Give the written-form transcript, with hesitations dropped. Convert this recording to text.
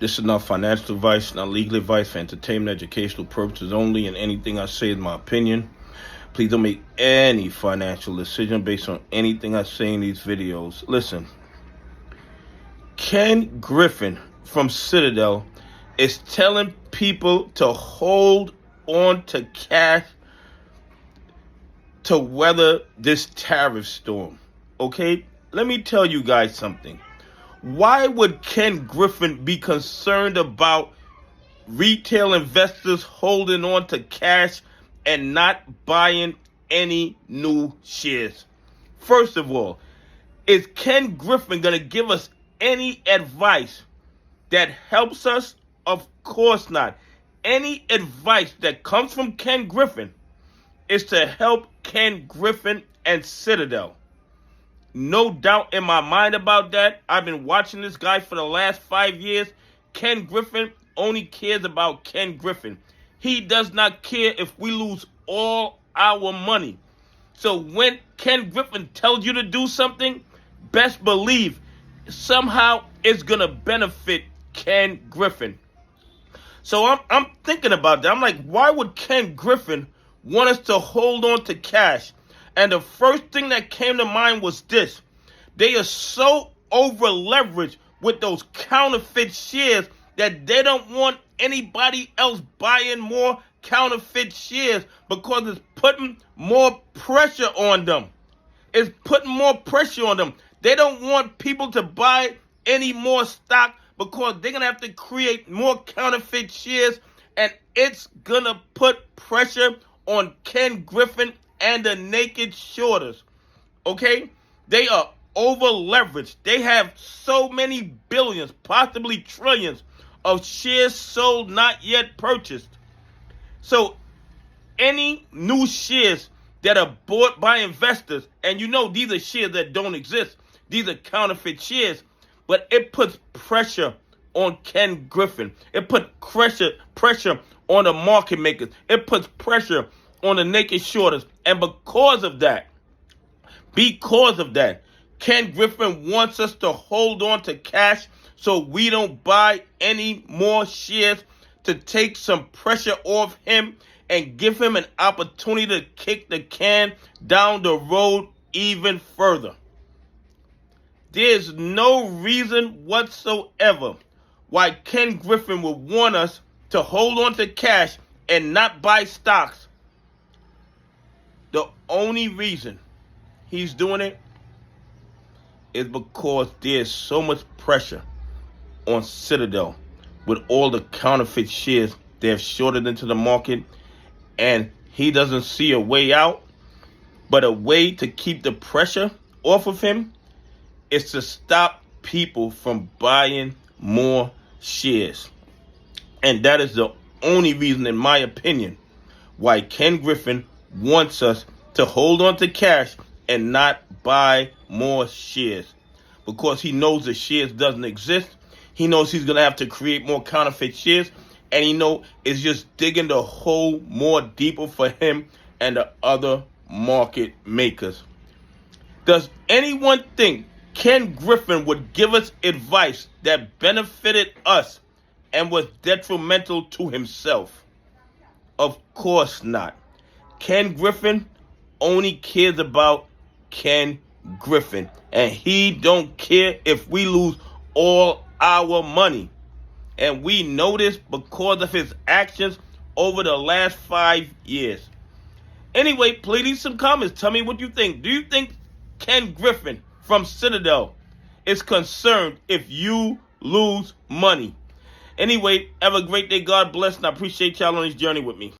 This is not financial advice, not legal advice, for entertainment, educational purposes only, and anything I say is my opinion. Please don't make any financial decision based on anything I say in these videos. Listen, Ken Griffin from Citadel is telling people to hold on to cash to weather this tariff storm. Okay? Let me tell you guys something. Why would Ken Griffin be concerned about retail investors holding on to cash and not buying any new shares? First of all, is Ken Griffin going to give us any advice that helps us? Of course not. Any advice that comes from Ken Griffin is to help Ken Griffin and Citadel. No doubt in my mind about that. I've been watching this guy for the last 5 years. Ken Griffin only cares about Ken Griffin. He does not care if we lose all our money. So when Ken Griffin tells you to do something, best believe somehow it's going to benefit Ken Griffin. So I'm thinking about that. I'm like, why would Ken Griffin want us to hold on to cash? And the first thing that came to mind was this. They are so over leveraged with those counterfeit shares that they don't want anybody else buying more counterfeit shares because it's putting more pressure on them. It's putting more pressure on them. They don't want people to buy any more stock because they're going to have to create more counterfeit shares, and it's going to put pressure on Ken Griffin and the naked shorters. Okay? They are over leveraged. They have so many billions, possibly trillions of shares sold, not yet purchased. So any new shares that are bought by investors, and you know these are shares that don't exist. These are counterfeit shares, but it puts pressure on Ken Griffin. It puts pressure on the market makers. It puts pressure on the naked shorters. And because of that, Ken Griffin wants us to hold on to cash so we don't buy any more shares, to take some pressure off him and give him an opportunity to kick the can down the road even further. There's no reason whatsoever why Ken Griffin would want us to hold on to cash and not buy stocks. The only reason he's doing it is because there's so much pressure on Citadel with all the counterfeit shares they have shorted into the market, and he doesn't see a way out. But a way to keep the pressure off of him is to stop people from buying more shares. And that is the only reason, in my opinion, why Ken Griffin wants us to hold on to cash and not buy more shares. Because he knows the shares doesn't exist. He knows he's going to have to create more counterfeit shares. And he knows it's just digging the hole more deeper for him and the other market makers. Does anyone think Ken Griffin would give us advice that benefited us and was detrimental to himself? Of course not. Ken Griffin only cares about Ken Griffin, and he don't care if we lose all our money. And we know this because of his actions over the last 5 years. Anyway, please leave some comments. Tell me what you think. Do you think Ken Griffin from Citadel is concerned if you lose money? Anyway, have a great day. God bless, and I appreciate y'all on this journey with me.